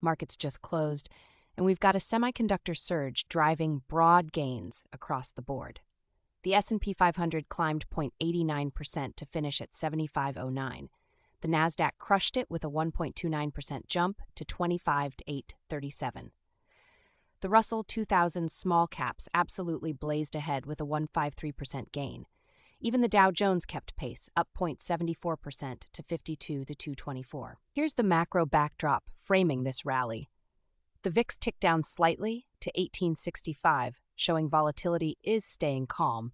Markets just closed, and we've got a semiconductor surge driving broad gains across the board. The S&P 500 climbed 0.89% to finish at 7509. The Nasdaq crushed it with a 1.29% jump to 25,837. The Russell 2000 small caps absolutely blazed ahead with a 153% gain. Even the Dow Jones kept pace, up 0.74% to 52,224. Here's the macro backdrop framing this rally. The VIX ticked down slightly to 1865, showing volatility is staying calm.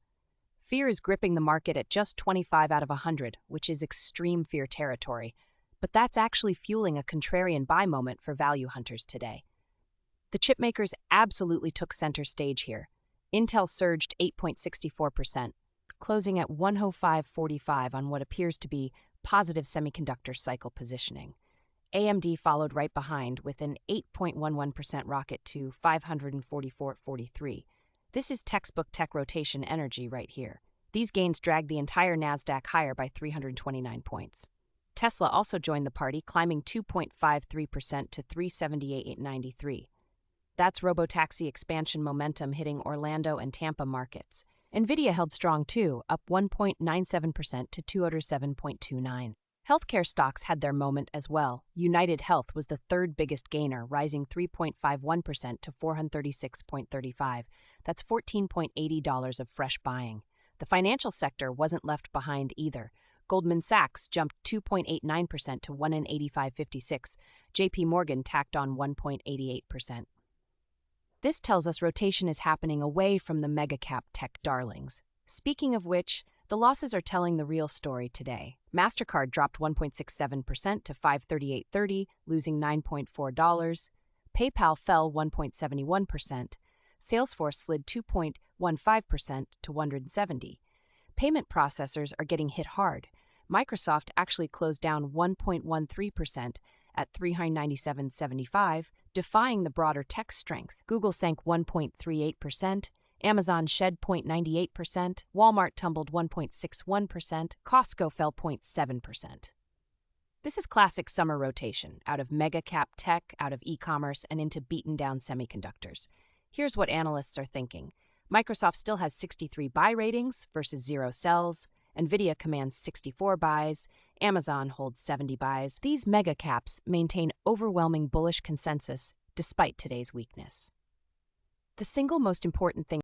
Fear is gripping the market at just 25 out of 100, which is extreme fear territory, but that's actually fueling a contrarian buy moment for value hunters today. The chipmakers absolutely took center stage here. Intel surged 8.64%, closing at 105.45 on what appears to be positive semiconductor cycle positioning. AMD followed right behind with an 8.11% rocket to 544.43. This is textbook tech rotation energy right here. These gains dragged the entire Nasdaq higher by 329 points. Tesla also joined the party, climbing 2.53% to 378.93. That's robotaxi expansion momentum hitting Orlando and Tampa markets. NVIDIA held strong too, up 1.97% to 207.29. Healthcare stocks had their moment as well. United Health was the third biggest gainer, rising 3.51% to $436.35. That's $14.80 of fresh buying. The financial sector wasn't left behind either. Goldman Sachs jumped 2.89% to 185.56. JP Morgan tacked on 1.88%. This tells us rotation is happening away from the mega-cap tech darlings. Speaking of which, the losses are telling the real story today. MasterCard dropped 1.67% to $538.30, losing $9.4. PayPal fell 1.71%. Salesforce slid 2.15% to 170. Payment processors are getting hit hard. Microsoft actually closed down 1.13% at $397.75, defying the broader tech strength. Google sank 1.38%. Amazon shed 0.98%, Walmart tumbled 1.61%, Costco fell 0.7%. This is classic summer rotation, out of mega-cap tech, out of e-commerce, and into beaten-down semiconductors. Here's what analysts are thinking. Microsoft still has 63 buy ratings versus 0 sells. NVIDIA commands 64 buys. Amazon holds 70 buys. These mega-caps maintain overwhelming bullish consensus despite today's weakness. The single most important thing